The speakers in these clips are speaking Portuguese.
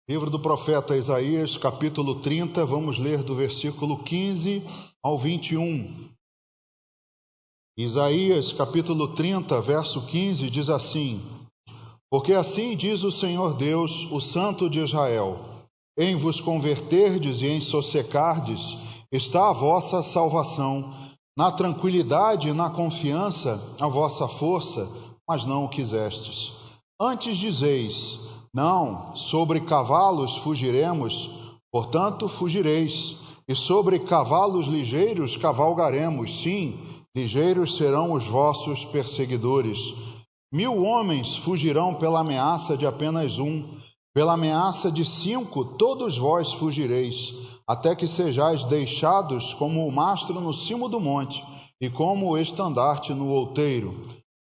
Livro do profeta Isaías, capítulo 30, vamos ler do versículo 15 ao 21. Isaías, capítulo 30, verso 15, diz assim: Porque assim diz o Senhor Deus, o Santo de Israel: em vos converterdes e em sossecardes está a vossa salvação, na tranquilidade e na confiança a vossa força, mas não o quisestes. Antes dizeis: não, sobre cavalos fugiremos, portanto fugireis, e sobre cavalos ligeiros cavalgaremos, sim, ligeiros serão os vossos perseguidores. 1000 homens fugirão pela ameaça de apenas um, pela ameaça de 5 todos vós fugireis, até que sejais deixados como o mastro no cimo do monte, e como o estandarte no outeiro.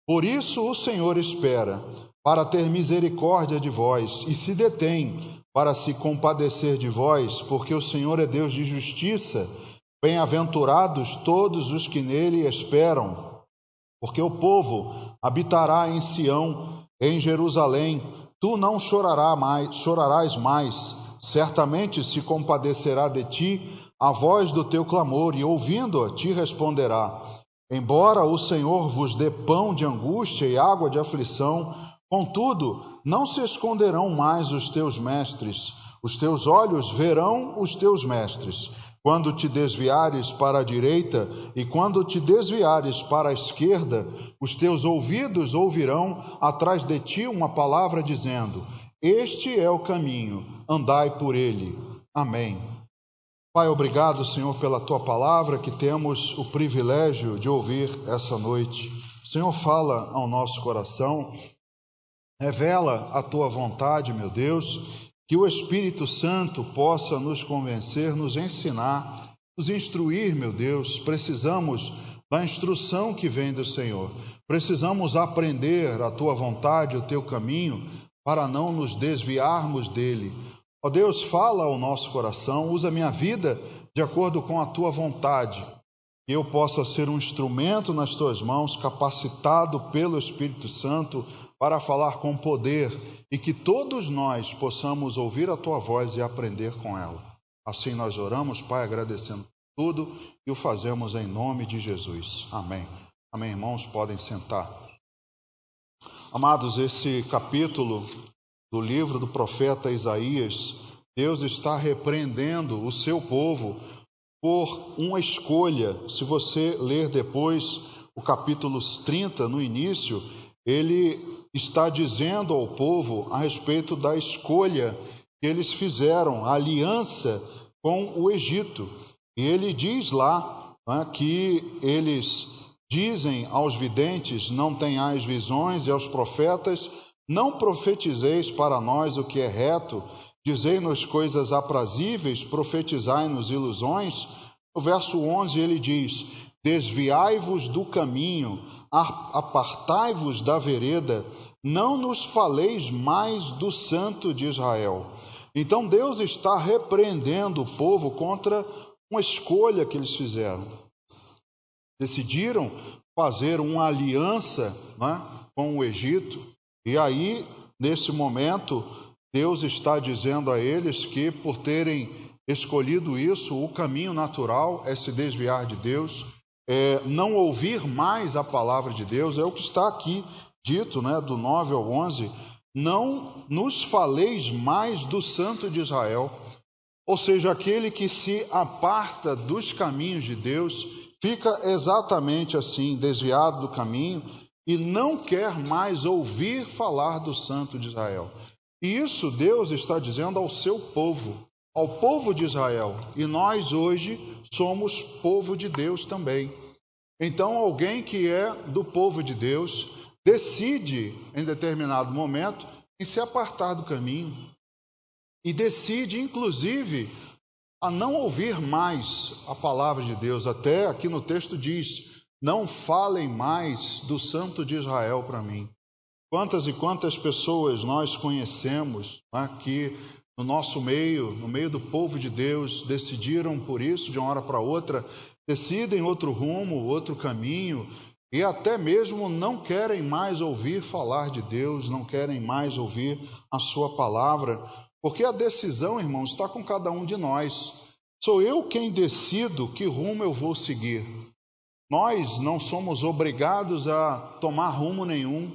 Por isso o Senhor espera, para ter misericórdia de vós, e se detém para se compadecer de vós, porque o Senhor é Deus de justiça. Bem-aventurados todos os que nele esperam, porque o povo habitará em Sião, em Jerusalém. Tu não chorarás mais, certamente se compadecerá de ti a voz do teu clamor, e ouvindo-a te responderá. Embora o Senhor vos dê pão de angústia e água de aflição, contudo, não se esconderão mais os teus mestres, os teus olhos verão os teus mestres. Quando te desviares para a direita e quando te desviares para a esquerda, os teus ouvidos ouvirão atrás de ti uma palavra dizendo: este é o caminho, andai por ele. Amém. Pai, obrigado, Senhor, pela tua palavra que temos o privilégio de ouvir essa noite. Senhor, fala ao nosso coração, revela a tua vontade, meu Deus, que o Espírito Santo possa nos convencer, nos ensinar, nos instruir, meu Deus. Precisamos da instrução que vem do Senhor. Precisamos aprender a tua vontade, o teu caminho, para não nos desviarmos dele. Ó Deus, fala ao nosso coração, usa minha vida de acordo com a tua vontade, que eu possa ser um instrumento nas tuas mãos, capacitado pelo Espírito Santo para falar com poder, e que todos nós possamos ouvir a tua voz e aprender com ela. Assim nós oramos, Pai, agradecendo tudo, e o fazemos em nome de Jesus. Amém. Amém, irmãos, podem sentar. Amados, esse capítulo do livro do profeta Isaías, Deus está repreendendo o seu povo por uma escolha. Se você ler depois o capítulo 30, no início, ele está dizendo ao povo a respeito da escolha que eles fizeram, a aliança com o Egito. E ele diz lá, né, que eles dizem aos videntes: não tenhais visões, e aos profetas: não profetizeis para nós o que é reto, dizei-nos coisas aprazíveis, profetizai-nos ilusões. No verso 11 ele diz: desviai-vos do caminho, apartai-vos da vereda, não nos faleis mais do Santo de Israel. Então Deus está repreendendo o povo contra uma escolha que eles fizeram. Decidiram fazer uma aliança, né, com o Egito, e aí, nesse momento, Deus está dizendo a eles que, por terem escolhido isso, o caminho natural é se desviar de Deus, não ouvir mais a palavra de Deus. É o que está aqui dito, né, do 9 ao 11, não nos faleis mais do Santo de Israel, ou seja, aquele que se aparta dos caminhos de Deus, fica exatamente assim, desviado do caminho, e não quer mais ouvir falar do Santo de Israel. E isso Deus está dizendo ao seu povo, ao povo de Israel. E nós hoje somos povo de Deus também. Então alguém que é do povo de Deus decide em determinado momento em se apartar do caminho. E decide inclusive a não ouvir mais a palavra de Deus. Até aqui no texto diz: não falem mais do Santo de Israel para mim. Quantas e quantas pessoas nós conhecemos, né, que no nosso meio, no meio do povo de Deus, decidiram por isso, de uma hora para outra, decidem outro rumo, outro caminho, e até mesmo não querem mais ouvir falar de Deus, não querem mais ouvir a sua palavra, Porque a decisão, irmãos, está com cada um de nós. Sou eu quem decido que rumo eu vou seguir. Nós não somos obrigados a tomar rumo nenhum.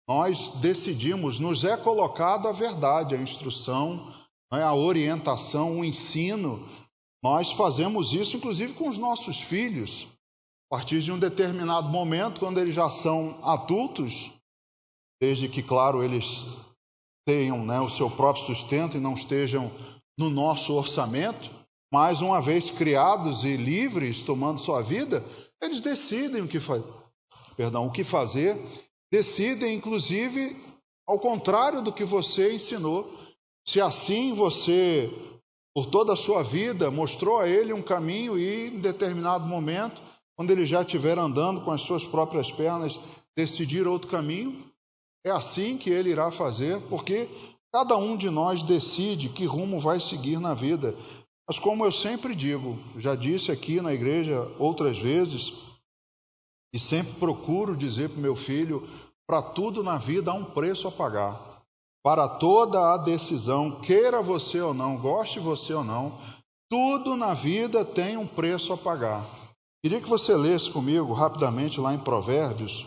Nós decidimos, nos é colocado a verdade, a instrução, a orientação, o ensino. Nós fazemos isso, inclusive, com os nossos filhos. A partir de um determinado momento, quando eles já são adultos, desde que, claro, eles tenham, o seu próprio sustento e não estejam no nosso orçamento, mas uma vez criados e livres, tomando sua vida, eles decidem o que fazer, decidem, inclusive, ao contrário do que você ensinou. Se assim você, por toda a sua vida, mostrou a ele um caminho e, em determinado momento, quando ele já estiver andando com as suas próprias pernas, decidir outro caminho, é assim que ele irá fazer, porque cada um de nós decide que rumo vai seguir na vida. Mas como eu sempre digo, já disse aqui na igreja outras vezes, e sempre procuro dizer para o meu filho, para tudo na vida há um preço a pagar. Para toda a decisão, queira você ou não, goste você ou não, tudo na vida tem um preço a pagar. Queria que você lesse comigo rapidamente lá em Provérbios,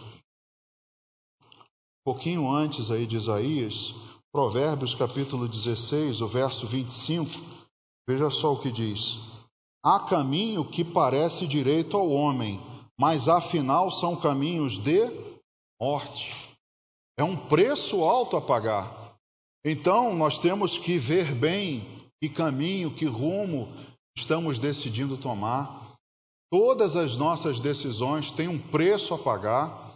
um pouquinho antes aí de Isaías, Provérbios capítulo 16, o verso 25, veja só o que diz. Há caminho que parece direito ao homem, mas afinal são caminhos de morte. É um preço alto a pagar. Então nós temos que ver bem que caminho, que rumo estamos decidindo tomar. Todas as nossas decisões têm um preço a pagar.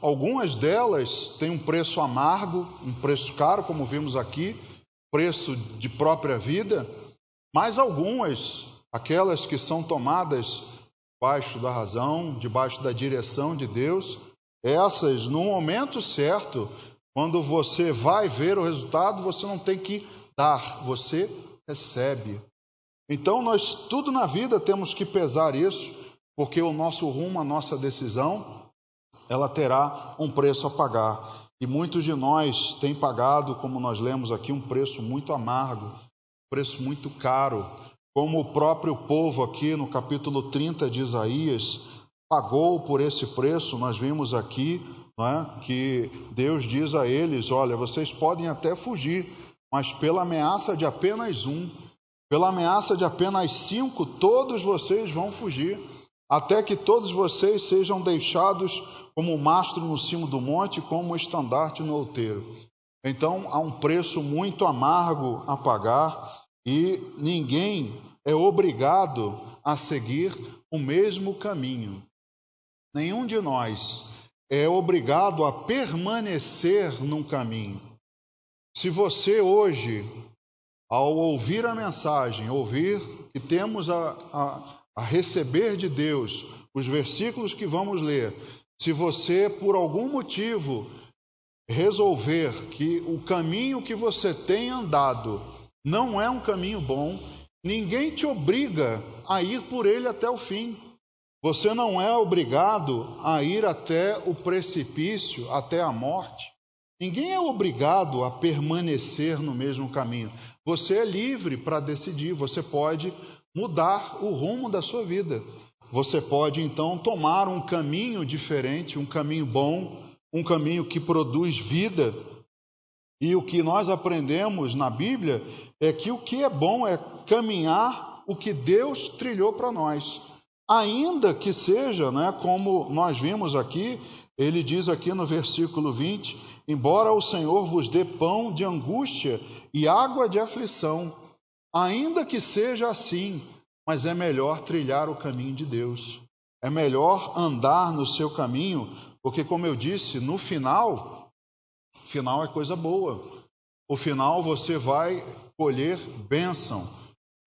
Algumas delas têm um preço amargo, um preço caro, como vimos aqui, preço de própria vida, mas algumas, aquelas que são tomadas debaixo da razão, debaixo da direção de Deus, essas, no momento certo, quando você vai ver o resultado, você não tem que dar, você recebe. Então, nós tudo na vida temos que pesar isso, porque o nosso rumo, a nossa decisão, ela terá um preço a pagar. E muitos de nós têm pagado, como nós lemos aqui, um preço muito amargo, um preço muito caro, como o próprio povo aqui no capítulo 30 de Isaías pagou por esse preço. Nós vimos aqui, que Deus diz a eles, olha, vocês podem até fugir, mas pela ameaça de apenas um, pela ameaça de apenas 5, todos vocês vão fugir, até que todos vocês sejam deixados como o mastro no cimo do monte, como o estandarte no outeiro. Então, há um preço muito amargo a pagar e ninguém é obrigado a seguir o mesmo caminho. Nenhum de nós é obrigado a permanecer num caminho. Se você hoje, ao ouvir a mensagem, ouvir que temos a receber de Deus os versículos que vamos ler, se você, por algum motivo, resolver que o caminho que você tem andado não é um caminho bom, ninguém te obriga a ir por ele até o fim. Você não é obrigado a ir até o precipício, até a morte. Ninguém é obrigado a permanecer no mesmo caminho. Você é livre para decidir, você pode mudar o rumo da sua vida. Você pode, então, tomar um caminho diferente, um caminho bom, um caminho que produz vida. E o que nós aprendemos na Bíblia é que o que é bom é caminhar o que Deus trilhou para nós. Ainda que seja, como nós vimos aqui, ele diz aqui no versículo 20, embora o Senhor vos dê pão de angústia e água de aflição, ainda que seja assim, mas é melhor trilhar o caminho de Deus. É melhor andar no seu caminho, porque, como eu disse, no final é coisa boa. O final você vai colher bênção.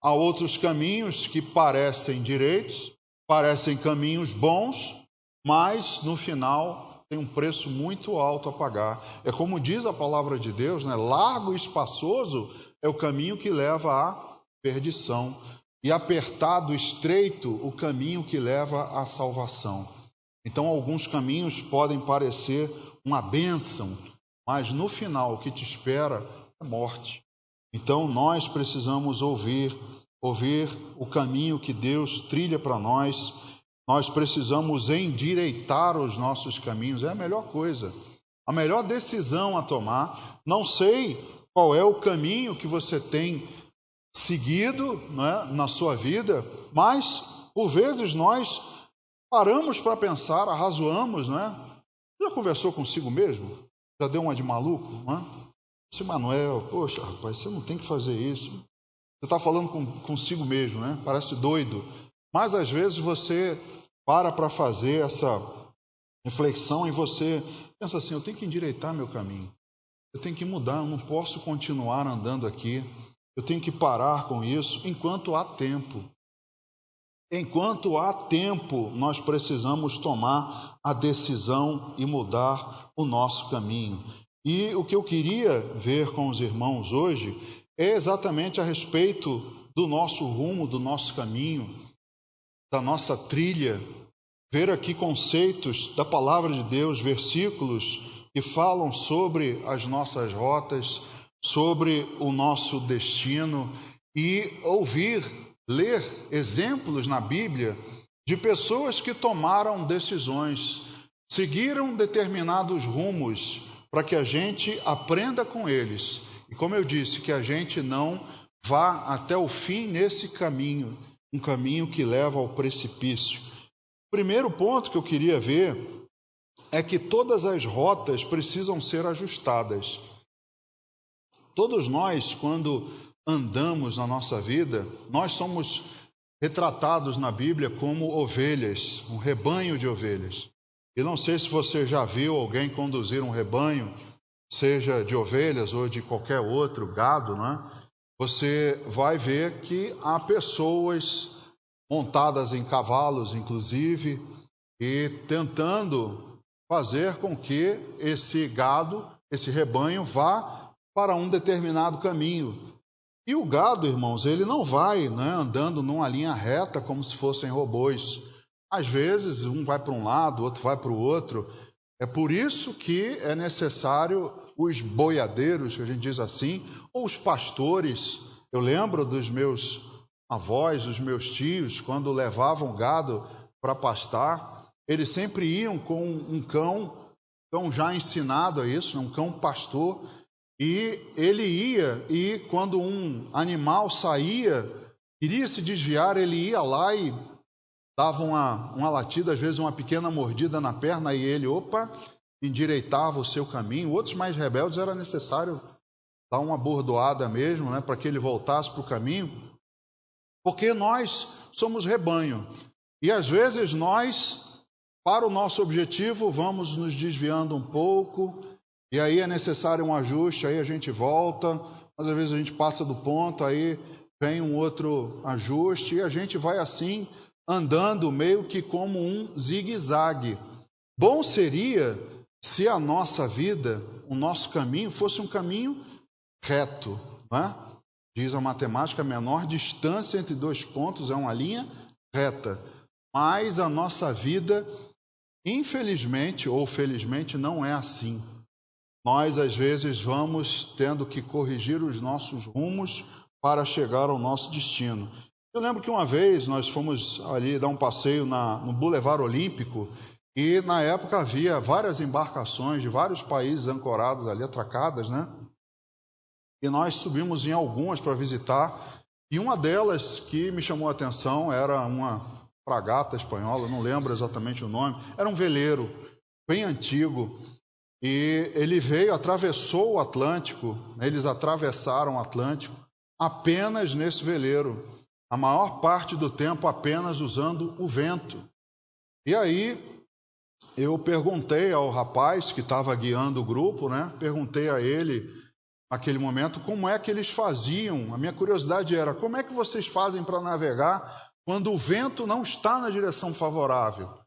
Há outros caminhos que parecem direitos, parecem caminhos bons, mas no final tem um preço muito alto a pagar. É como diz a palavra de Deus, largo e espaçoso é o caminho que leva à perdição, e apertado, estreito, o caminho que leva à salvação. Então, alguns caminhos podem parecer uma bênção, mas no final o que te espera é morte. Então nós precisamos ouvir o caminho que Deus trilha para nós. Nós precisamos endireitar os nossos caminhos, é a melhor coisa, a melhor decisão a tomar. Não sei qual é o caminho que você tem seguido, né, na sua vida, mas por vezes nós paramos para pensar, arrazoamos, né? Já conversou consigo mesmo? Já deu uma de maluco, né? Disse, Manuel, poxa, rapaz, você não tem que fazer isso. Você está falando consigo mesmo, né? Parece doido. Mas às vezes você para fazer essa reflexão e você pensa assim, eu tenho que endireitar meu caminho. Eu tenho que mudar, eu não posso continuar andando aqui. Eu tenho que parar com isso enquanto há tempo. Enquanto há tempo, nós precisamos tomar a decisão e mudar o nosso caminho. E o que eu queria ver com os irmãos hoje é exatamente a respeito do nosso rumo, do nosso caminho, da nossa trilha. Ver aqui conceitos da palavra de Deus, versículos que falam sobre as nossas rotas, sobre o nosso destino e ler exemplos na Bíblia de pessoas que tomaram decisões, seguiram determinados rumos para que a gente aprenda com eles. E como eu disse, que a gente não vá até o fim nesse caminho, um caminho que leva ao precipício. O primeiro ponto que eu queria ver é que todas as rotas precisam ser ajustadas. Todos nós, quando andamos na nossa vida, nós somos retratados na Bíblia como ovelhas, um rebanho de ovelhas. E não sei se você já viu alguém conduzir um rebanho, seja de ovelhas ou de qualquer outro gado, né? Você vai ver que há pessoas montadas em cavalos, inclusive, e tentando fazer com que esse gado, esse rebanho, vá para um determinado caminho. E o gado, irmãos, ele não vai, né, andando numa linha reta como se fossem robôs. Às vezes, um vai para um lado, o outro vai para o outro. É por isso que é necessário os boiadeiros, que a gente diz assim, ou os pastores. Eu lembro dos meus avós, dos meus tios, quando levavam gado para pastar, eles sempre iam com um cão já ensinado a isso, um cão pastor. E ele ia, e quando um animal saía, queria se desviar, ele ia lá e dava uma latida, às vezes uma pequena mordida na perna, e ele, endireitava o seu caminho. Outros mais rebeldes era necessário dar uma bordoada mesmo, né, para que ele voltasse para o caminho, porque nós somos rebanho. E às vezes nós, para o nosso objetivo, vamos nos desviando um pouco, e aí é necessário um ajuste, aí a gente volta, mas às vezes a gente passa do ponto, aí vem um outro ajuste, e a gente vai assim, andando meio que como um zigue-zague. Bom seria se a nossa vida, o nosso caminho, fosse um caminho reto, não é? Diz a matemática, a menor distância entre dois pontos é uma linha reta. Mas a nossa vida, infelizmente ou felizmente, não é assim. Nós, às vezes, vamos tendo que corrigir os nossos rumos para chegar ao nosso destino. Eu lembro que uma vez nós fomos ali dar um passeio no Boulevard Olímpico e, na época, havia várias embarcações de vários países ancoradas ali, atracadas, né? E nós subimos em algumas para visitar, e uma delas que me chamou a atenção era uma fragata espanhola, não lembro exatamente o nome, era um veleiro bem antigo. E ele atravessou o Atlântico, eles atravessaram o Atlântico apenas nesse veleiro, a maior parte do tempo apenas usando o vento. E aí eu perguntei ao rapaz que estava guiando o grupo, né? Perguntei a ele, naquele momento, como é que eles faziam. A minha curiosidade era, como é que vocês fazem para navegar quando o vento não está na direção favorável?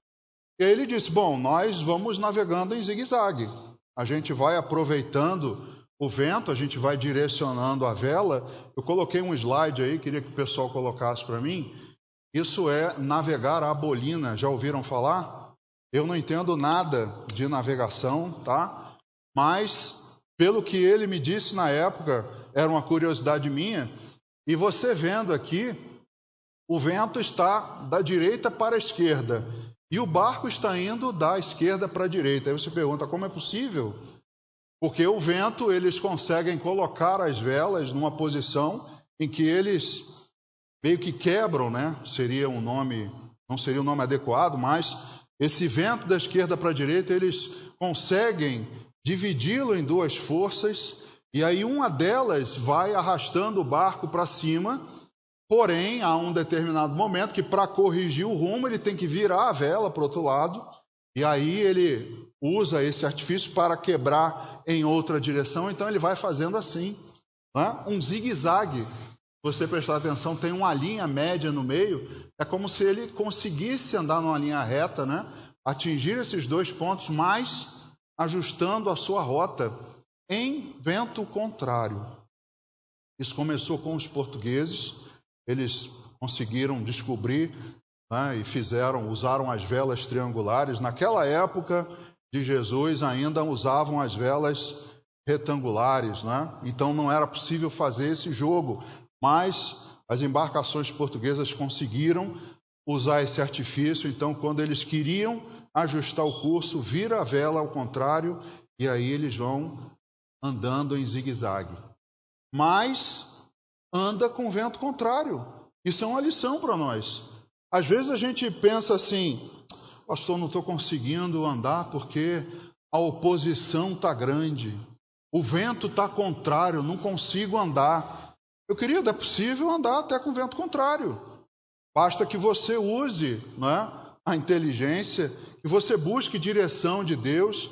E aí ele disse, bom, nós vamos navegando em zigue-zague. A gente vai aproveitando o vento, a gente vai direcionando a vela. Eu coloquei um slide aí, queria que o pessoal colocasse para mim. Isso é navegar à bolina. Já ouviram falar? Eu não entendo nada de navegação, tá? Mas, pelo que ele me disse na época, era uma curiosidade minha, e você vendo aqui, o vento está da direita para a esquerda, e o barco está indo da esquerda para a direita. Aí você pergunta, como é possível? Porque o vento, eles conseguem colocar as velas numa posição em que eles meio que quebram, né? Seria um nome, não seria um nome adequado, mas esse vento da esquerda para a direita, eles conseguem dividi-lo em duas forças, e aí uma delas vai arrastando o barco para cima, porém, há um determinado momento que para corrigir o rumo, ele tem que virar a vela para o outro lado, e aí ele usa esse artifício para quebrar em outra direção, então ele vai fazendo assim, né? Um zigue-zague. Se você prestar atenção, tem uma linha média no meio, é como se ele conseguisse andar numa linha reta, né? Atingir esses dois pontos, mas ajustando a sua rota em vento contrário. Isso começou com os portugueses, eles conseguiram descobrir, né, e usaram as velas triangulares. Naquela época de Jesus ainda usavam as velas retangulares, né? Então não era possível fazer esse jogo, mas as embarcações portuguesas conseguiram usar esse artifício. Então, quando eles queriam ajustar o curso, vira a vela ao contrário, e aí eles vão andando em zigue-zague. Mas anda com vento contrário. Isso é uma lição para nós. Às vezes a gente pensa assim, pastor, não estou conseguindo andar porque a oposição está grande, o vento está contrário, não consigo andar. Eu queria, é possível andar até com vento contrário. Basta que você use, né, a inteligência, que você busque direção de Deus.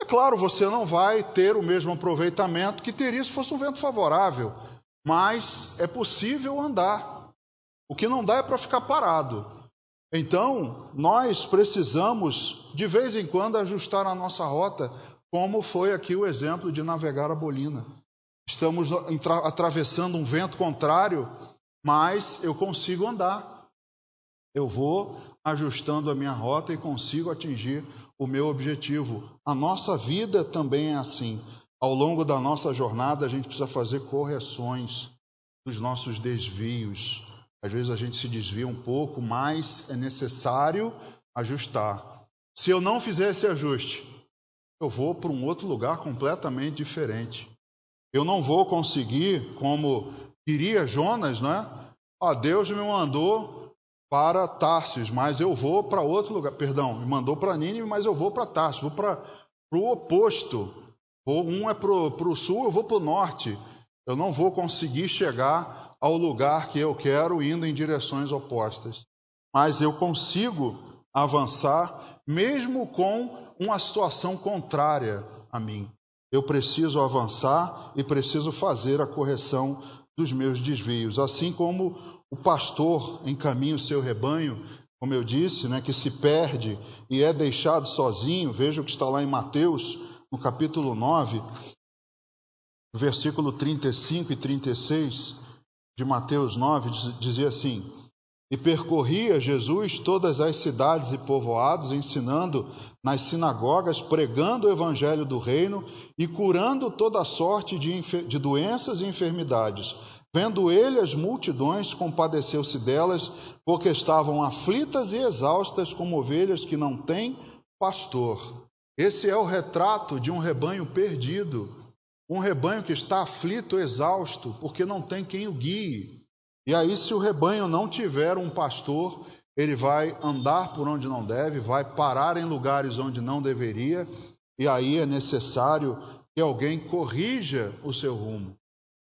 É claro, você não vai ter o mesmo aproveitamento que teria se fosse um vento favorável, mas é possível andar. O que não dá é para ficar parado. Então, nós precisamos, de vez em quando, ajustar a nossa rota, como foi aqui o exemplo de navegar a Bolina. Estamos atravessando um vento contrário, mas eu consigo andar. Eu vou ajustando a minha rota e consigo atingir o meu objetivo. A nossa vida também é assim. Ao longo da nossa jornada, a gente precisa fazer correções dos nossos desvios. Às vezes a gente se desvia um pouco, mas é necessário ajustar. Se eu não fizer esse ajuste, eu vou para um outro lugar completamente diferente. Eu não vou conseguir, como queria Jonas, né? Deus me mandou para Tarsis, mas eu vou para outro lugar. Perdão, me mandou para Nínive, mas eu vou para Tarsis, vou para o oposto. Um é para o sul, eu vou para o norte. Eu não vou conseguir chegar ao lugar que eu quero indo em direções opostas. Mas eu consigo avançar mesmo com uma situação contrária a mim. Eu preciso avançar e preciso fazer a correção dos meus desvios. Assim como o pastor encaminha o seu rebanho, como eu disse, né, que se perde e é deixado sozinho. Veja o que está lá em Mateus, no capítulo 9, versículo 35 e 36 de Mateus 9, dizia assim: E percorria Jesus todas as cidades e povoados, ensinando nas sinagogas, pregando o evangelho do reino e curando toda sorte de doenças e enfermidades. Vendo ele as multidões, compadeceu-se delas, porque estavam aflitas e exaustas como ovelhas que não têm pastor. Esse é o retrato de um rebanho perdido, um rebanho que está aflito, exausto, porque não tem quem o guie. E aí, se o rebanho não tiver um pastor, ele vai andar por onde não deve, vai parar em lugares onde não deveria, e aí é necessário que alguém corrija o seu rumo.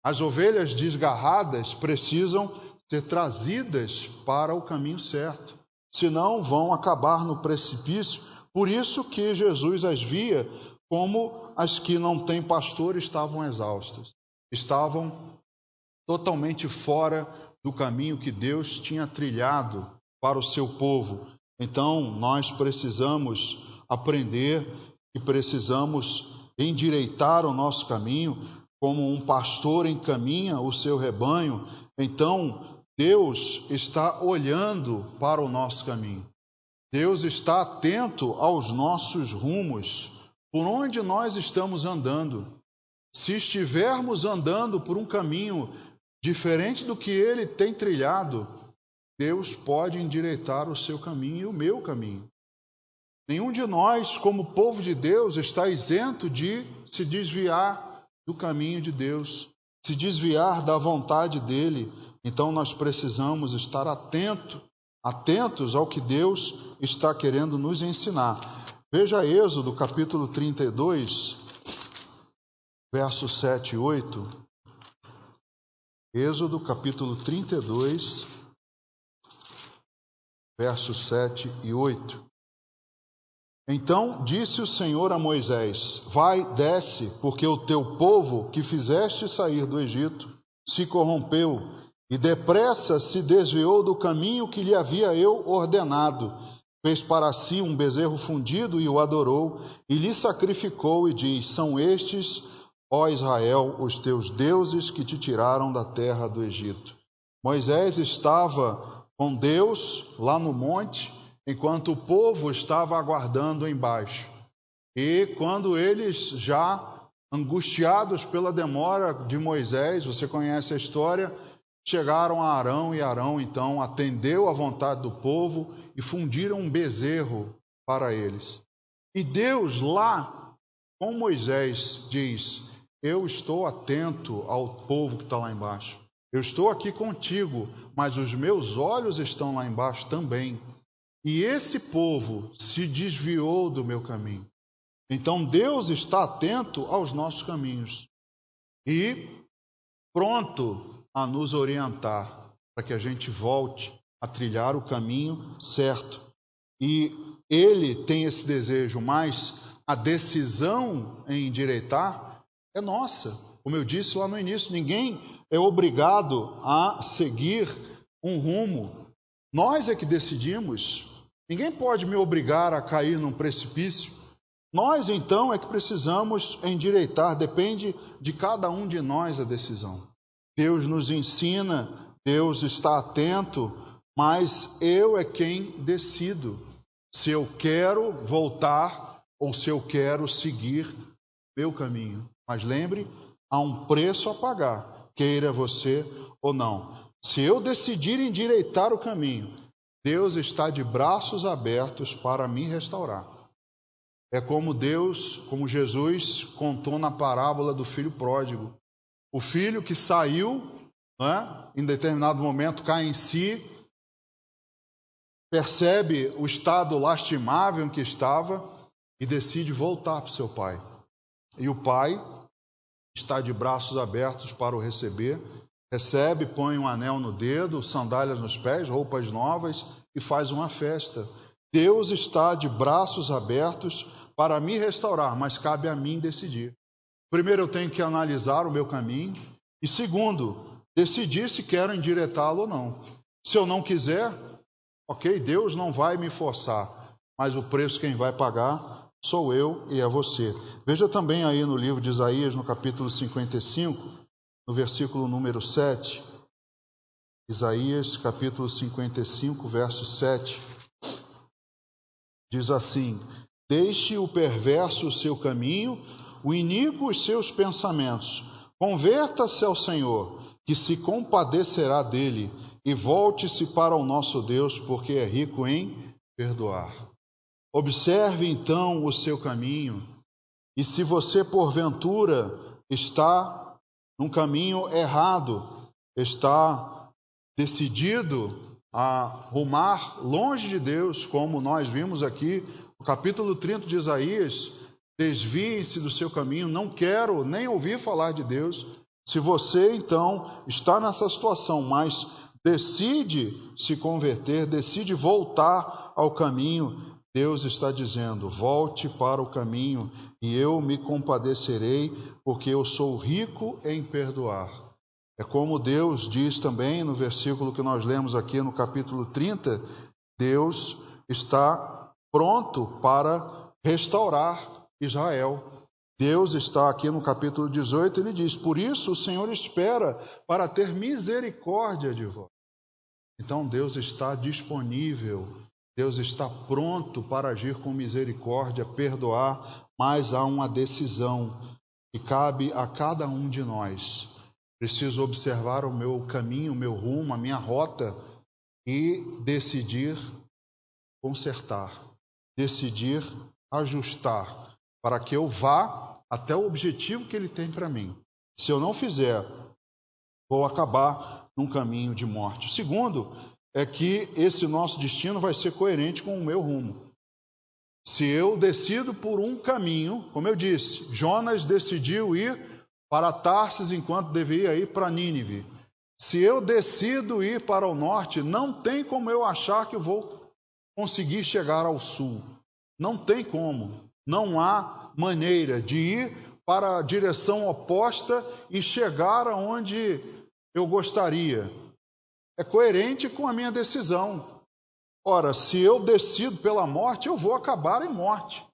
As ovelhas desgarradas precisam ser trazidas para o caminho certo, senão vão acabar no precipício. Por isso que Jesus as via como as que não têm pastor estavam exaustas, estavam totalmente fora do caminho que Deus tinha trilhado para o seu povo. Então, nós precisamos aprender e precisamos endireitar o nosso caminho, como um pastor encaminha o seu rebanho. Então, Deus está olhando para o nosso caminho. Deus está atento aos nossos rumos, por onde nós estamos andando. Se estivermos andando por um caminho diferente do que ele tem trilhado, Deus pode endireitar o seu caminho e o meu caminho. Nenhum de nós, como povo de Deus, está isento de se desviar do caminho de Deus, se desviar da vontade dele. Então nós precisamos estar atentos ao que Deus está querendo nos ensinar. Veja Êxodo, capítulo 32, versos 7 e 8. Êxodo, capítulo 32, versos 7 e 8. Então disse o Senhor a Moisés: Vai, desce, porque o teu povo que fizeste sair do Egito se corrompeu e depressa se desviou do caminho que lhe havia eu ordenado. Fez para si um bezerro fundido e o adorou, e lhe sacrificou e diz: São estes, ó Israel, os teus deuses que te tiraram da terra do Egito. Moisés estava com Deus lá no monte, enquanto o povo estava aguardando embaixo. E quando eles, já angustiados pela demora de Moisés, você conhece a história, chegaram a Arão, e Arão então atendeu à vontade do povo e fundiram um bezerro para eles. E Deus lá com Moisés diz: eu estou atento ao povo que está lá embaixo. Eu estou aqui contigo, mas os meus olhos estão lá embaixo também. E esse povo se desviou do meu caminho. Então Deus está atento aos nossos caminhos e pronto a nos orientar para que a gente volte a trilhar o caminho certo. E Ele tem esse desejo, mas a decisão em endireitar é nossa. Como eu disse lá no início, ninguém é obrigado a seguir um rumo. Nós é que decidimos. Ninguém pode me obrigar a cair num precipício. Nós, então, é que precisamos endireitar. Depende de cada um de nós a decisão. Deus nos ensina, Deus está atento, mas eu é quem decido se eu quero voltar ou se eu quero seguir meu caminho. Mas lembre, há um preço a pagar, queira você ou não. Se eu decidir endireitar o caminho, Deus está de braços abertos para me restaurar. É como Jesus contou na parábola do filho pródigo. O filho que saiu, em determinado momento cai em si, percebe o estado lastimável em que estava e decide voltar para o seu pai. E o pai está de braços abertos para o receber, recebe, põe um anel no dedo, sandálias nos pés, roupas novas e faz uma festa. Deus está de braços abertos para me restaurar, mas cabe a mim decidir. Primeiro, eu tenho que analisar o meu caminho e segundo, decidir se quero endireitá-lo ou não. Se eu não quiser, ok, Deus não vai me forçar, mas o preço quem vai pagar sou eu e é você. Veja também aí no livro de Isaías, no capítulo 55, no versículo número 7. Isaías, capítulo 55, verso 7. Diz assim: Deixe o perverso o seu caminho, o iníquo os seus pensamentos. Converta-se ao Senhor, que se compadecerá dele, e volte-se para o nosso Deus, porque é rico em perdoar. Observe então o seu caminho, e se você porventura está num caminho errado, está decidido a rumar longe de Deus, como nós vimos aqui, no capítulo 30 de Isaías, desviem-se do seu caminho, não quero nem ouvir falar de Deus. Se você então está nessa situação, mas decide se converter, decide voltar ao caminho, Deus está dizendo: volte para o caminho e eu me compadecerei, porque eu sou rico em perdoar. É como Deus diz também no versículo que nós lemos aqui no capítulo 30, Deus está pronto para restaurar Israel. Deus está aqui no capítulo 18, ele diz: por isso o Senhor espera para ter misericórdia de vós. Então Deus está disponível, Deus está pronto para agir com misericórdia, perdoar, mas há uma decisão. e cabe a cada um de nós. Preciso observar o meu caminho, o meu rumo, a minha rota e decidir consertar, decidir ajustar para que eu vá até o objetivo que Ele tem para mim. Se eu não fizer, vou acabar num caminho de morte. O segundo é que esse nosso destino vai ser coerente com o meu rumo. Se eu decido por um caminho, como eu disse, Jonas decidiu ir para Tarsis enquanto devia ir para Nínive. Se eu decido ir para o norte, não tem como eu achar que eu vou conseguir chegar ao sul. Não tem como. Não há maneira de ir para a direção oposta e chegar aonde eu gostaria. É coerente com a minha decisão. Ora, se eu decido pela morte, eu vou acabar em morte.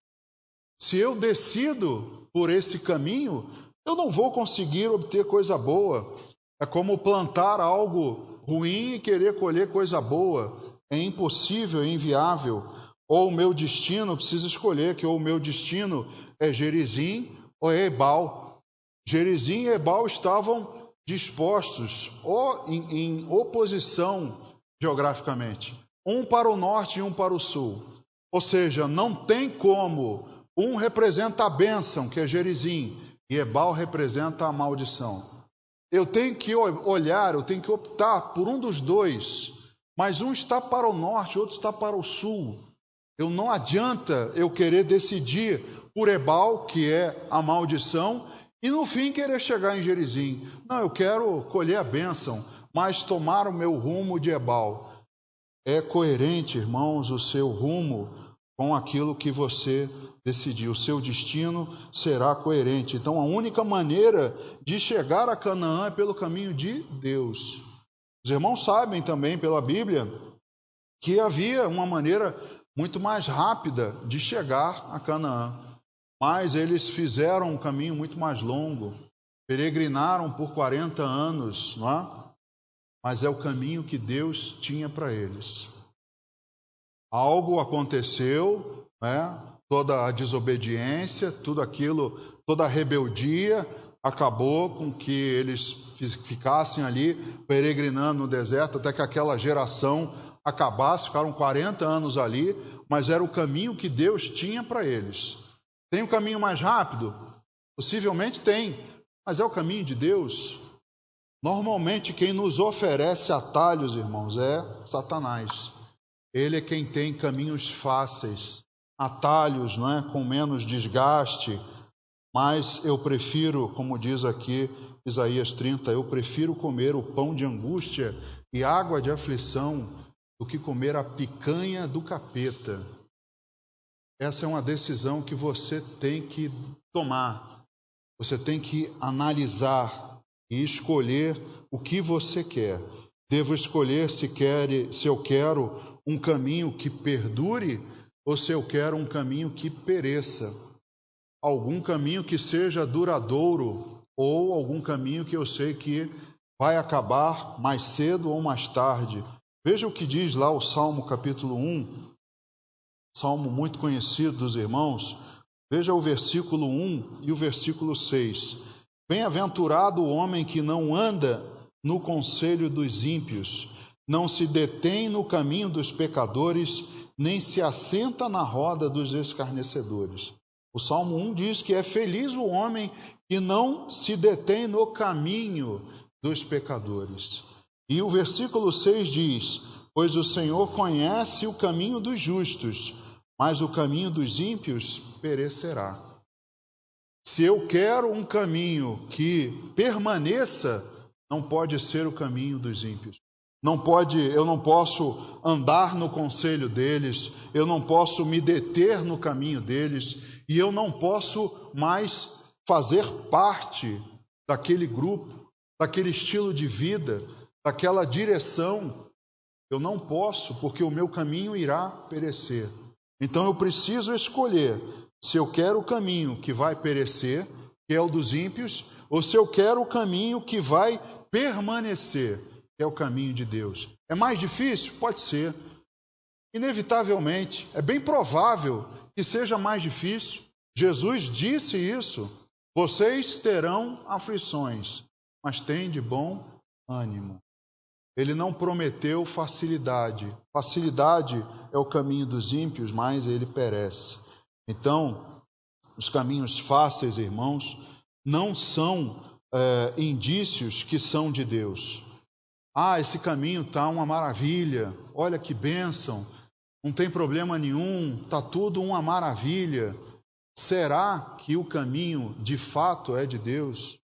Se eu decido por esse caminho, eu não vou conseguir obter coisa boa. É como plantar algo ruim e querer colher coisa boa. É impossível, é inviável. Ou o meu destino, eu preciso escolher que ou o meu destino é Gerizim ou é Ebal. Gerizim e Ebal estavam dispostos ou em oposição geograficamente. Um para o norte e um para o sul. Ou seja, não tem como. Um representa a bênção, que é Gerizim, e Ebal representa a maldição. Eu tenho que olhar, eu tenho que optar por um dos dois, mas um está para o norte, o outro está para o sul. Não adianta eu querer decidir por Ebal, que é a maldição, e no fim querer chegar em Gerizim. Não, eu quero colher a bênção, mas tomar o meu rumo de Ebal. É coerente, irmãos, o seu rumo com aquilo que você decidiu. O seu destino será coerente. Então, a única maneira de chegar a Canaã é pelo caminho de Deus. Os irmãos sabem também pela Bíblia que havia uma maneira muito mais rápida de chegar a Canaã. Mas eles fizeram um caminho muito mais longo. Peregrinaram por 40 anos, não é? Mas é o caminho que Deus tinha para eles. Algo aconteceu, né? Toda a desobediência, tudo aquilo, toda a rebeldia acabou com que eles ficassem ali peregrinando no deserto até que aquela geração acabasse. Ficaram 40 anos ali, mas era o caminho que Deus tinha para eles. Tem um caminho mais rápido? Possivelmente tem, mas é o caminho de Deus. Normalmente quem nos oferece atalhos, irmãos, é Satanás. Ele é quem tem caminhos fáceis, atalhos, não é? Com menos desgaste. Mas eu prefiro, como diz aqui Isaías 30, eu prefiro comer o pão de angústia e água de aflição do que comer a picanha do capeta. Essa é uma decisão que você tem que tomar. Você tem que analisar e escolher o que você quer. Devo escolher se eu quero um caminho que perdure ou se eu quero um caminho que pereça. Algum caminho que seja duradouro ou algum caminho que eu sei que vai acabar mais cedo ou mais tarde. Veja o que diz lá o Salmo capítulo 1, salmo muito conhecido dos irmãos. Veja o versículo 1 e o versículo 6. Bem-aventurado o homem que não anda no conselho dos ímpios, não se detém no caminho dos pecadores, nem se assenta na roda dos escarnecedores. O Salmo 1 diz que é feliz o homem que não se detém no caminho dos pecadores. E o versículo 6 diz: pois o Senhor conhece o caminho dos justos, mas o caminho dos ímpios perecerá. Se eu quero um caminho que permaneça, não pode ser o caminho dos ímpios. Eu não posso andar no conselho deles, eu não posso me deter no caminho deles, e eu não posso mais fazer parte daquele grupo, daquele estilo de vida, daquela direção. Eu não posso, porque o meu caminho irá perecer. Então eu preciso escolher se eu quero o caminho que vai perecer, que é o dos ímpios, ou se eu quero o caminho que vai permanecer, que é o caminho de Deus. É mais difícil? Pode ser. Inevitavelmente, é bem provável que seja mais difícil. Jesus disse isso. Vocês terão aflições, mas tende bom ânimo. Ele não prometeu facilidade. Facilidade é o caminho dos ímpios, mas ele perece. Então, os caminhos fáceis, irmãos, não são indícios que são de Deus. Esse caminho está uma maravilha, olha que bênção, não tem problema nenhum, está tudo uma maravilha. Será que o caminho de fato é de Deus?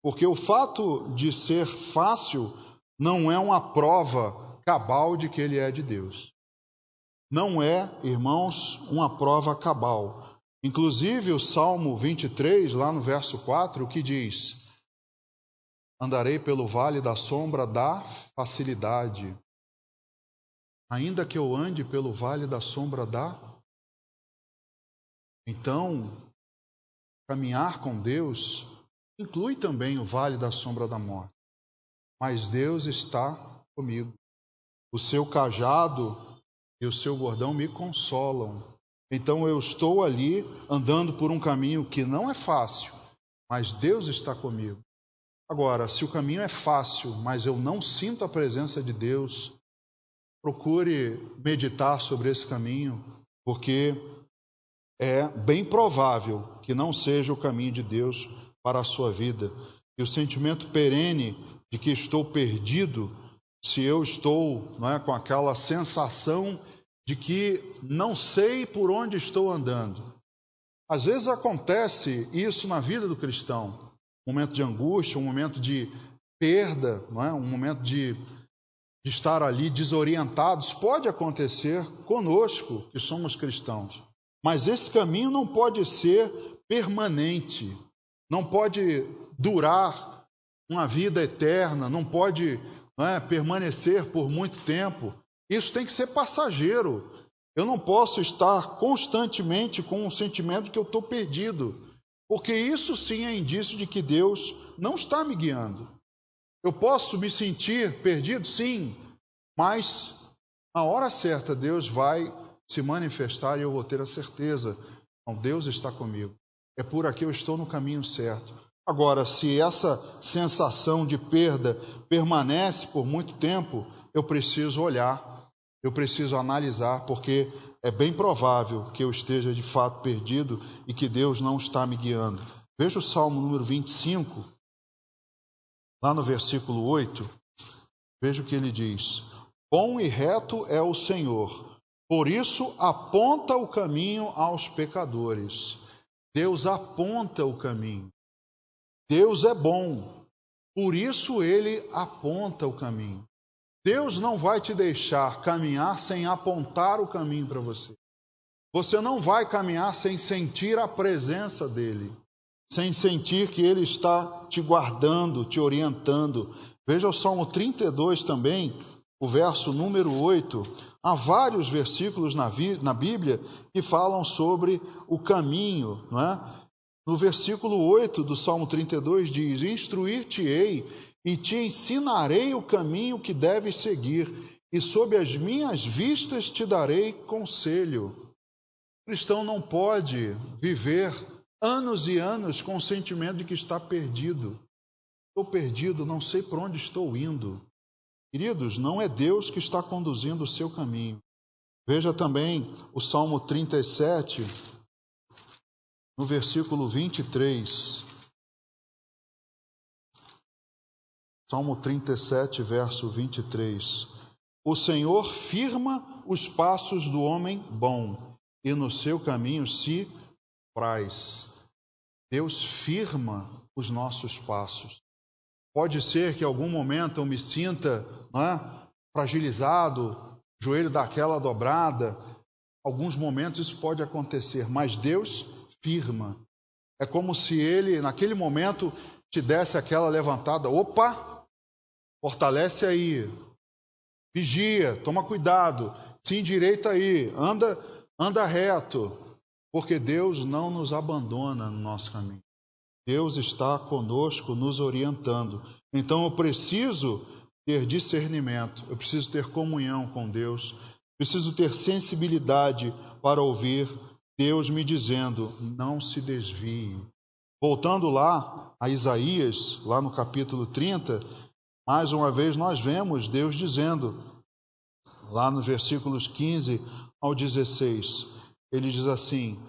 Porque o fato de ser fácil não é uma prova cabal de que ele é de Deus. Não é, irmãos, uma prova cabal. Inclusive o Salmo 23, lá no verso 4, o que diz? Andarei pelo vale da sombra da facilidade. Ainda que eu ande pelo vale da sombra da... Então, caminhar com Deus inclui também o vale da sombra da morte. Mas Deus está comigo. O seu cajado e o seu bordão me consolam. Então eu estou ali andando por um caminho que não é fácil, mas Deus está comigo. Agora, se o caminho é fácil, mas eu não sinto a presença de Deus, procure meditar sobre esse caminho, porque é bem provável que não seja o caminho de Deus para a sua vida. E o sentimento perene de que estou perdido, se eu estou com aquela sensação de que não sei por onde estou andando. Às vezes acontece isso na vida do cristão, um momento de angústia, um momento de perda, um momento de estar ali desorientados, pode acontecer conosco que somos cristãos. Mas esse caminho não pode ser permanente, não pode durar uma vida eterna, não pode permanecer por muito tempo. Isso tem que ser passageiro. Eu não posso estar constantemente com o sentimento de que eu estou perdido, porque isso sim é indício de que Deus não está me guiando. Eu posso me sentir perdido, sim, mas na hora certa Deus vai se manifestar e eu vou ter a certeza, não, Deus está comigo. É por aqui eu estou no caminho certo. Agora, se essa sensação de perda permanece por muito tempo, eu preciso olhar, eu preciso analisar, porque é bem provável que eu esteja de fato perdido e que Deus não está me guiando. Veja o Salmo número 25, lá no versículo 8, veja o que ele diz: Bom e reto é o Senhor, por isso aponta o caminho aos pecadores. Deus aponta o caminho. Deus é bom, por isso Ele aponta o caminho. Deus não vai te deixar caminhar sem apontar o caminho para você. Você não vai caminhar sem sentir a presença dEle, sem sentir que Ele está te guardando, te orientando. Veja o Salmo 32 também, o verso número 8. Há vários versículos na Bíblia que falam sobre o caminho, não é? No versículo 8 do Salmo 32 diz: Instruir-te-ei e te ensinarei o caminho que deves seguir, e sob as minhas vistas te darei conselho. O cristão não pode viver anos e anos com o sentimento de que está perdido. Estou perdido, não sei por onde estou indo. Queridos, não é Deus que está conduzindo o seu caminho. Veja também o Salmo 37, no versículo 23. Salmo 37, verso 23. O Senhor firma os passos do homem bom, e no seu caminho se praz. Deus firma os nossos passos. Pode ser que em algum momento eu me sinta fragilizado, joelho daquela dobrada. Alguns momentos isso pode acontecer, mas Deus firma. É como se Ele, naquele momento, te desse aquela levantada. Opa, fortalece aí, vigia, toma cuidado, se endireita aí, anda reto, porque Deus não nos abandona no nosso caminho. Deus está conosco, nos orientando. Então eu preciso ter discernimento, eu preciso ter comunhão com Deus, preciso ter sensibilidade para ouvir Deus me dizendo: não se desvie, Voltando lá a Isaías, lá no capítulo 30, mais uma vez nós vemos Deus dizendo, lá nos versículos 15 ao 16, ele diz assim: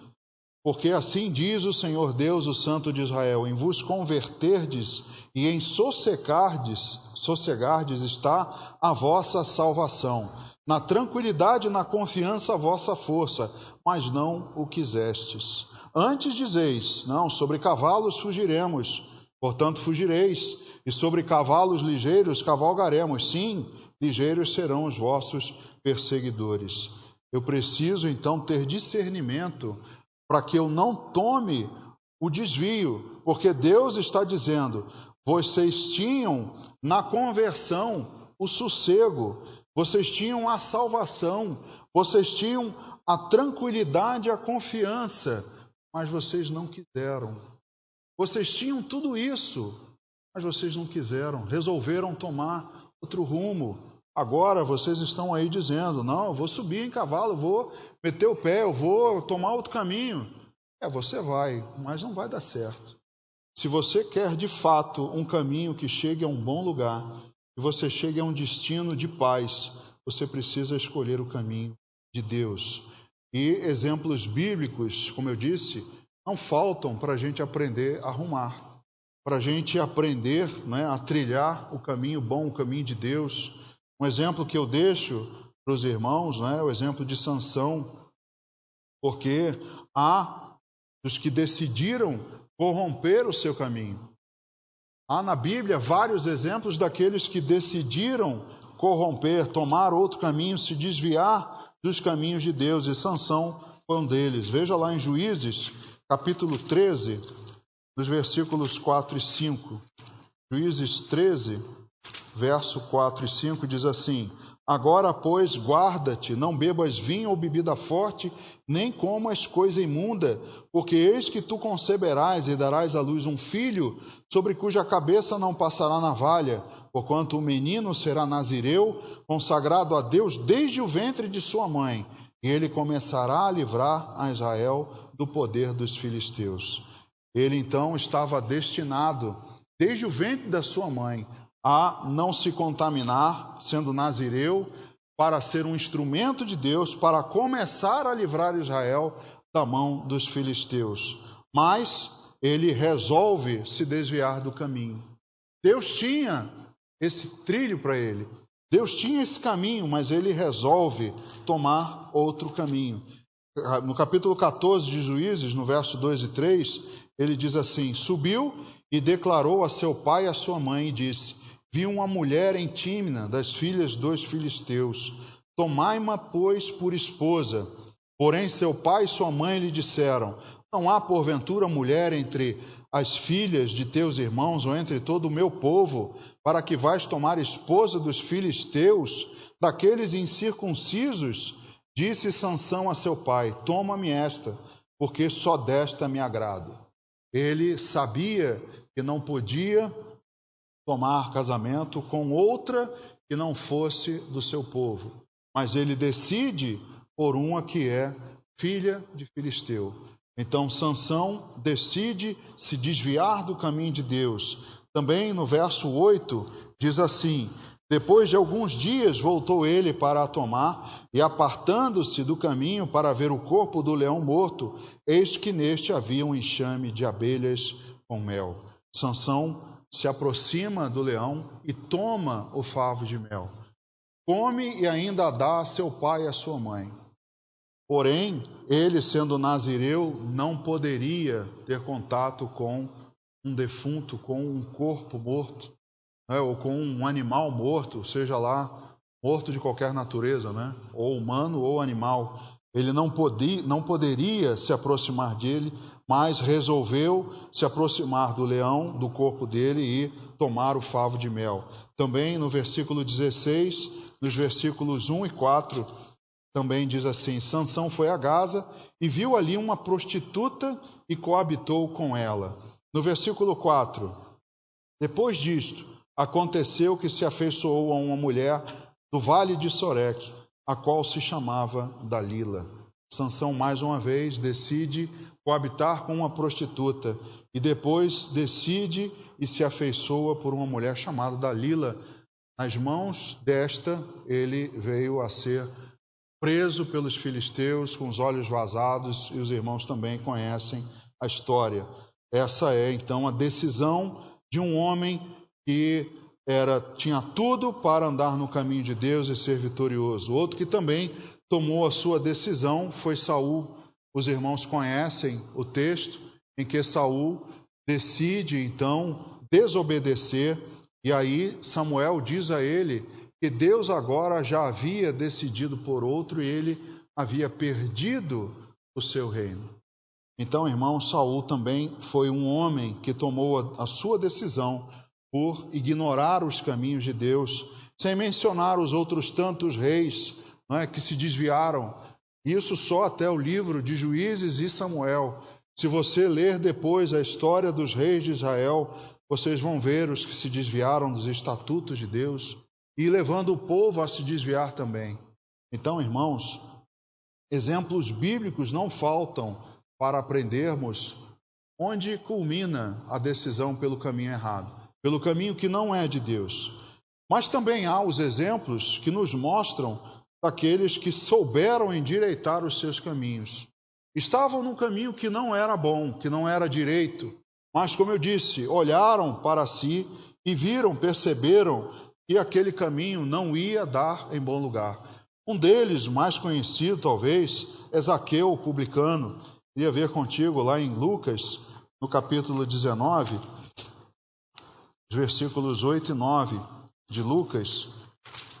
porque assim diz o Senhor Deus, o Santo de Israel, em vos converterdes e em sossegardes está a vossa salvação. Na tranquilidade e na confiança a vossa força, mas não o quisestes. Antes dizeis, não, sobre cavalos fugiremos, portanto fugireis, e sobre cavalos ligeiros cavalgaremos, sim, ligeiros serão os vossos perseguidores. Eu preciso então ter discernimento para que eu não tome o desvio, porque Deus está dizendo, vocês tinham na conversão o sossego, vocês tinham a salvação, vocês tinham a tranquilidade e a confiança, mas vocês não quiseram. Vocês tinham tudo isso, mas vocês não quiseram, resolveram tomar outro rumo. Agora vocês estão aí dizendo, não, eu vou subir em cavalo, eu vou meter o pé, eu vou tomar outro caminho. Você vai, mas não vai dar certo. Se você quer de fato um caminho que chegue a um bom lugar, e você chegue a um destino de paz, você precisa escolher o caminho de Deus. E exemplos bíblicos, como eu disse, não faltam para a gente aprender a arrumar, para a gente aprender, né, a trilhar o caminho bom, o caminho de Deus. Um exemplo que eu deixo para os irmãos, né, o exemplo de Sansão, porque há os que decidiram corromper o seu caminho. Há na Bíblia vários exemplos daqueles que decidiram corromper, tomar outro caminho, se desviar dos caminhos de Deus, e Sansão foi um deles. Veja lá em Juízes, capítulo 13, dos versículos 4 e 5. Juízes 13, verso 4 e 5 diz assim: agora, pois, guarda-te, não bebas vinho ou bebida forte, nem comas coisa imunda, porque eis que tu conceberás e darás à luz um filho, sobre cuja cabeça não passará navalha, porquanto o menino será nazireu, consagrado a Deus desde o ventre de sua mãe, e ele começará a livrar a Israel do poder dos filisteus. Ele então estava destinado, desde o ventre da sua mãe, a não se contaminar, sendo nazireu, para ser um instrumento de Deus, para começar a livrar Israel da mão dos filisteus. Mas ele resolve se desviar do caminho. Deus tinha esse trilho para ele, Deus tinha esse caminho, mas ele resolve tomar outro caminho. No capítulo 14 de Juízes, no verso 2 e 3, ele diz assim: subiu e declarou a seu pai e a sua mãe, e disse: vi uma mulher em Tímina, das filhas dos filisteus, tomai-ma, pois, por esposa. Porém seu pai e sua mãe lhe disseram: não há porventura mulher entre as filhas de teus irmãos, ou entre todo o meu povo, para que vais tomar esposa dos filisteus, daqueles incircuncisos? Disse Sansão a seu pai: toma-me esta, porque só desta me agrado. Ele sabia que não podia tomar casamento com outra que não fosse do seu povo, mas ele decide por uma que é filha de filisteu. Então Sansão decide se desviar do caminho de Deus. Também no verso 8 diz assim: depois de alguns dias voltou ele para a tomar, e apartando-se do caminho para ver o corpo do leão morto, eis que neste havia um enxame de abelhas com mel. Sansão se aproxima do leão e toma o favo de mel. Come e ainda dá a seu pai e a sua mãe. Porém, ele, sendo nazireu, não poderia ter contato com um defunto, com um corpo morto, né, ou com um animal morto, seja lá, morto de qualquer natureza, né, ou humano ou animal. Ele não poderia se aproximar dele, mas resolveu se aproximar do leão, do corpo dele, e tomar o favo de mel. Também no versículo 16, nos versículos 1 e 4, também diz assim: Sansão foi a Gaza e viu ali uma prostituta e coabitou com ela. No versículo 4, depois disto, aconteceu que se afeiçoou a uma mulher do vale de Soreque, a qual se chamava Dalila. Sansão, mais uma vez, decide coabitar com uma prostituta e depois decide e se afeiçoa por uma mulher chamada Dalila. Nas mãos desta, ele veio a ser preso pelos filisteus com os olhos vazados, e os irmãos também conhecem a história. Essa é, então, a decisão de um homem que tinha tudo para andar no caminho de Deus e ser vitorioso. Outro que também tomou a sua decisão foi Saul. Os irmãos conhecem o texto em que Saul decide, então, desobedecer, e aí Samuel diz a ele que Deus agora já havia decidido por outro e ele havia perdido o seu reino. Então, irmão, Saul também foi um homem que tomou a sua decisão por ignorar os caminhos de Deus, sem mencionar os outros tantos reis, não é, que se desviaram. Isso só até o livro de Juízes e Samuel. Se você ler depois a história dos reis de Israel, vocês vão ver os que se desviaram dos estatutos de Deus e levando o povo a se desviar também. Então, irmãos, exemplos bíblicos não faltam para aprendermos onde culmina a decisão pelo caminho errado, pelo caminho que não é de Deus. Mas também há os exemplos que nos mostram daqueles que souberam endireitar os seus caminhos. Estavam num caminho que não era bom, que não era direito, mas, como eu disse, olharam para si e viram, perceberam que aquele caminho não ia dar em bom lugar. Um deles, mais conhecido talvez, é Zaqueu, o publicano. Queria ver contigo lá em Lucas, no capítulo 19, os versículos 8 e 9 de Lucas.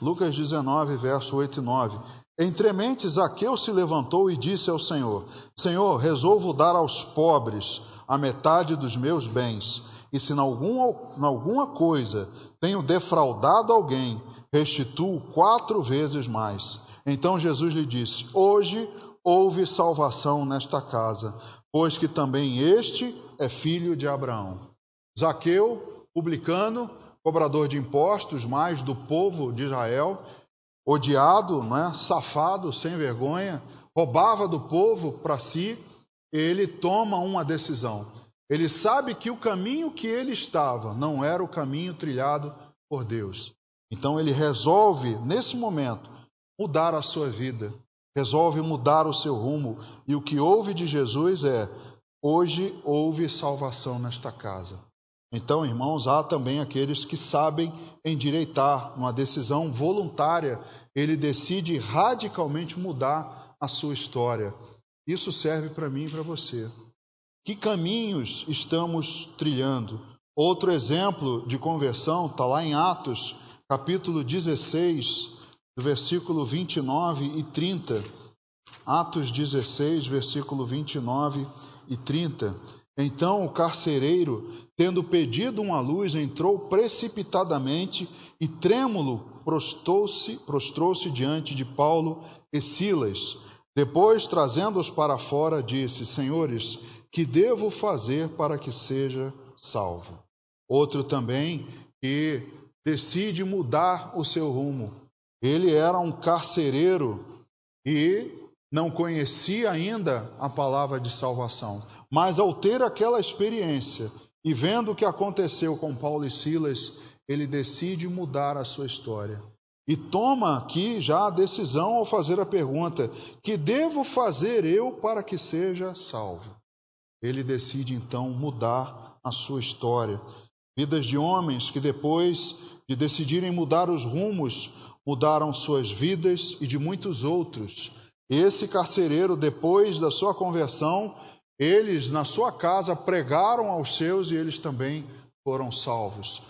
Lucas 19, verso 8 e 9. Entremente, Zaqueu se levantou e disse ao Senhor: Senhor, resolvo dar aos pobres a metade dos meus bens, e se em alguma coisa tenho defraudado alguém, restituo 4 vezes mais. Então Jesus lhe disse: Hoje houve salvação nesta casa, pois que também este é filho de Abraão. Zaqueu, publicano, cobrador de impostos, mais do povo de Israel, odiado, safado, sem vergonha, roubava do povo para si. Ele toma uma decisão. Ele sabe que o caminho que ele estava não era o caminho trilhado por Deus. Então ele resolve, nesse momento, mudar a sua vida, resolve mudar o seu rumo. E o que houve de Jesus é: hoje houve salvação nesta casa. Então, irmãos, há também aqueles que sabem endireitar, uma decisão voluntária. Ele decide radicalmente mudar a sua história. Isso serve para mim e para você. Que caminhos estamos trilhando? Outro exemplo de conversão está lá em Atos, capítulo 16, do versículo 29 e 30. Atos 16, versículo 29 e 30. Então o carcereiro, tendo pedido uma luz, entrou precipitadamente e, trêmulo, prostrou-se diante de Paulo e Silas. Depois, trazendo-os para fora, disse: Senhores, que devo fazer para que seja salvo? Outro também que decide mudar o seu rumo. Ele era um carcereiro e não conhecia ainda a palavra de salvação. Mas ao ter aquela experiência e vendo o que aconteceu com Paulo e Silas, ele decide mudar a sua história. E toma aqui já a decisão ao fazer a pergunta: que devo fazer eu para que seja salvo? Ele decide então mudar a sua história. Vidas de homens que depois de decidirem mudar os rumos, mudaram suas vidas e de muitos outros. Esse carcereiro, depois da sua conversão, eles na sua casa pregaram aos seus e eles também foram salvos.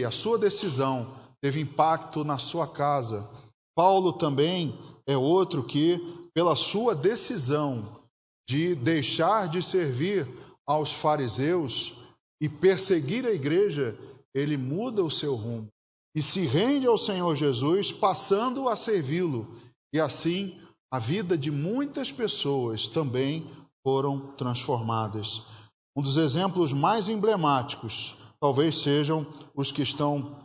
A sua decisão teve impacto na sua casa. Paulo também é outro que, pela sua decisão de deixar de servir aos fariseus e perseguir a igreja, ele muda o seu rumo e se rende ao Senhor Jesus, passando a servi-lo. E assim, a vida de muitas pessoas também foram transformadas. Um dos exemplos mais emblemáticos talvez sejam os que estão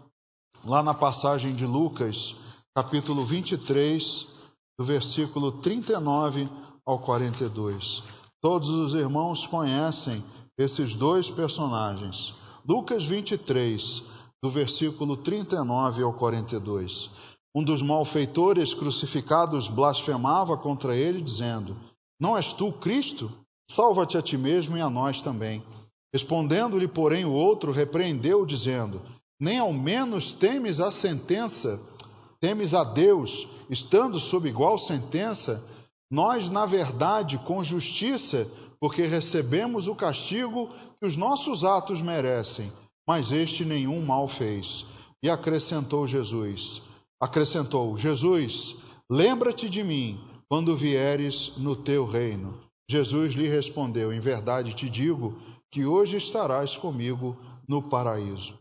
lá na passagem de Lucas, capítulo 23, do versículo 39 ao 42. Todos os irmãos conhecem esses dois personagens. Lucas 23, do versículo 39 ao 42. Um dos malfeitores crucificados blasfemava contra ele, dizendo: não és tu Cristo? Salva-te a ti mesmo e a nós também. Respondendo-lhe, porém, o outro repreendeu, dizendo: nem ao menos temes a sentença, temes a Deus, estando sob igual sentença? Nós, na verdade, com justiça, porque recebemos o castigo que os nossos atos merecem, mas este nenhum mal fez. E acrescentou, Jesus, lembra-te de mim quando vieres no teu reino. Jesus lhe respondeu: em verdade te digo que hoje estarás comigo no paraíso.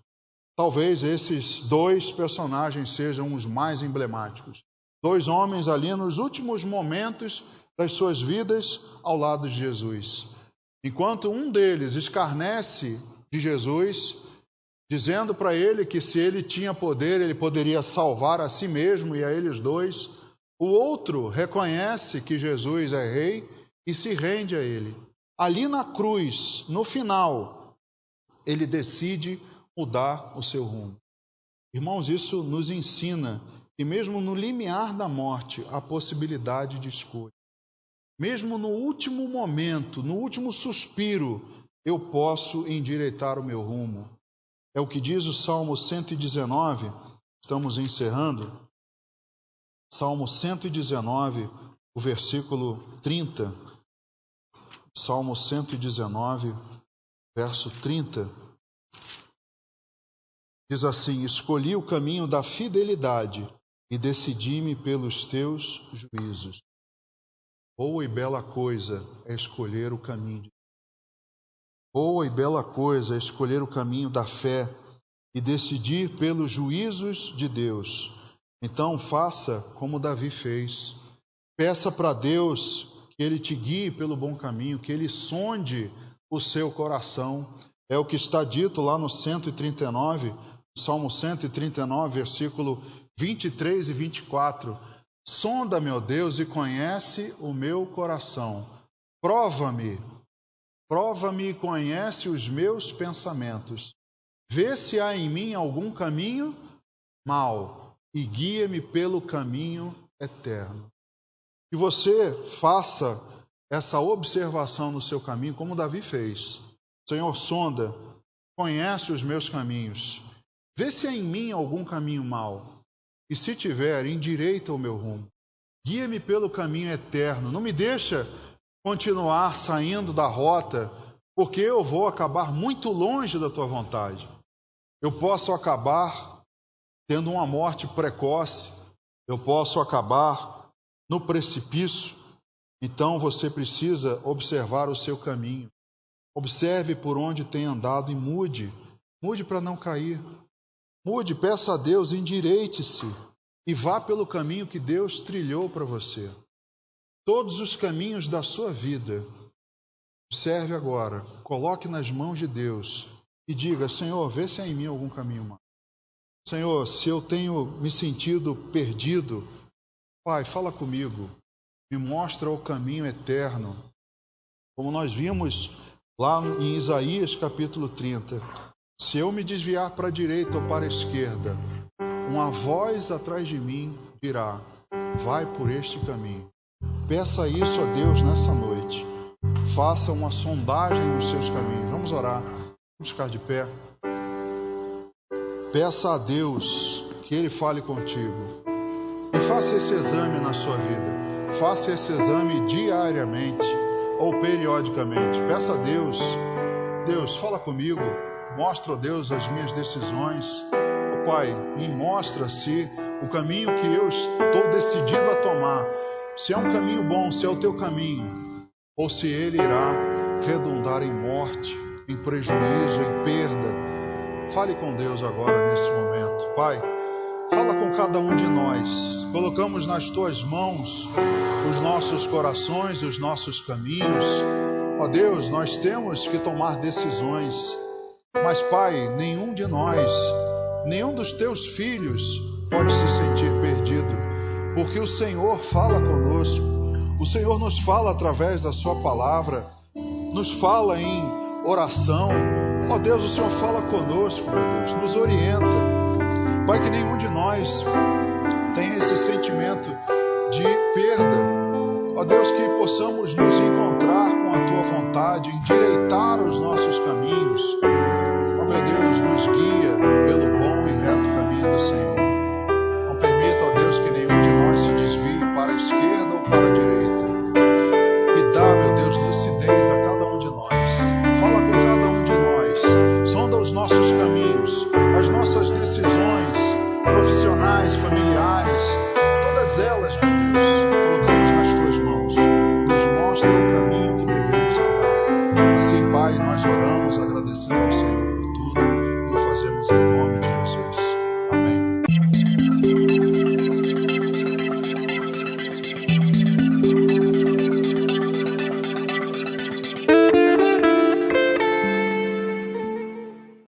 Talvez esses dois personagens sejam os mais emblemáticos. Dois homens ali nos últimos momentos das suas vidas ao lado de Jesus. Enquanto um deles escarnece de Jesus, dizendo para ele que se ele tinha poder, ele poderia salvar a si mesmo e a eles dois, o outro reconhece que Jesus é rei e se rende a ele. Ali na cruz, no final, ele decide mudar o seu rumo. Irmãos, isso nos ensina que mesmo no limiar da morte, há possibilidade de escolha. Mesmo no último momento, no último suspiro, eu posso endireitar o meu rumo. É o que diz o Salmo 119, estamos encerrando. Salmo 119, o versículo 30. Salmo 119, verso 30. Diz assim: escolhi o caminho da fidelidade e decidi-me pelos teus juízos. Boa e bela coisa é escolher o caminho. Boa e bela coisa é escolher o caminho da fé e decidir pelos juízos de Deus. Então faça como Davi fez. Peça para Deus que Ele te guie pelo bom caminho, que Ele sonde o seu coração. É o que está dito lá no 139, Salmo 139, versículo 23 e 24. Sonda-me, ó Deus, e conhece o meu coração. Prova-me e conhece os meus pensamentos. Vê se há em mim algum caminho mau e guia-me pelo caminho eterno. Que você faça essa observação no seu caminho, como Davi fez. Senhor, sonda, conhece os meus caminhos. Vê se há em mim algum caminho mau. E se tiver, endireita o meu rumo. Guia-me pelo caminho eterno. Não me deixa continuar saindo da rota, porque eu vou acabar muito longe da tua vontade. Eu posso acabar tendo uma morte precoce. Eu posso acabar no precipício. Então você precisa observar o seu caminho. Observe por onde tem andado e mude. Mude para não cair. Mude, peça a Deus, endireite-se e vá pelo caminho que Deus trilhou para você. Todos os caminhos da sua vida, observe agora, coloque nas mãos de Deus e diga: Senhor, vê se há em mim algum caminho mau. Senhor, se eu tenho me sentido perdido, Pai, fala comigo, me mostra o caminho eterno. Como nós vimos lá em Isaías capítulo 30, se eu me desviar para a direita ou para a esquerda, uma voz atrás de mim dirá: vai por este caminho. Peça isso a Deus nessa noite. Faça uma sondagem nos seus caminhos. Vamos orar. Vamos ficar de pé. Peça a Deus que Ele fale contigo. E faça esse exame na sua vida. Faça esse exame diariamente ou periodicamente. Peça a Deus: Deus, fala comigo. Mostra, ó Deus, as minhas decisões. Ó Pai, me mostra se o caminho que eu estou decidido a tomar, se é um caminho bom, se é o teu caminho, ou se ele irá redundar em morte, em prejuízo, em perda. Fale com Deus agora nesse momento. Pai, fala com cada um de nós. Colocamos nas tuas mãos os nossos corações, os nossos caminhos. Ó Deus, nós temos que tomar decisões. Mas, Pai, nenhum de nós, nenhum dos teus filhos pode se sentir perdido, porque o Senhor fala conosco, O Senhor nos fala através da sua palavra, nos fala em oração. Ó Deus, o Senhor fala conosco, meu Deus, nos orienta. Pai, que nenhum de nós tenha esse sentimento de perda. Ó Deus, que possamos nos encontrar com a Tua vontade, endireitar os nossos caminhos. Ó meu Deus, nos guia pelo bom e reto caminho do Senhor. Não permita, ó Deus, que nenhum de nós se desvie para a esquerda ou para a direita. E dá, meu Deus, lucidez a cada um de nós. Fala com cada um de nós. Sonda os nossos caminhos, as nossas decisões profissionais, familiares, todas elas, meu Deus, colocamos nas Tuas mãos. Nos mostra o caminho que devemos andar. Assim, Pai, nós oramos agradecendo a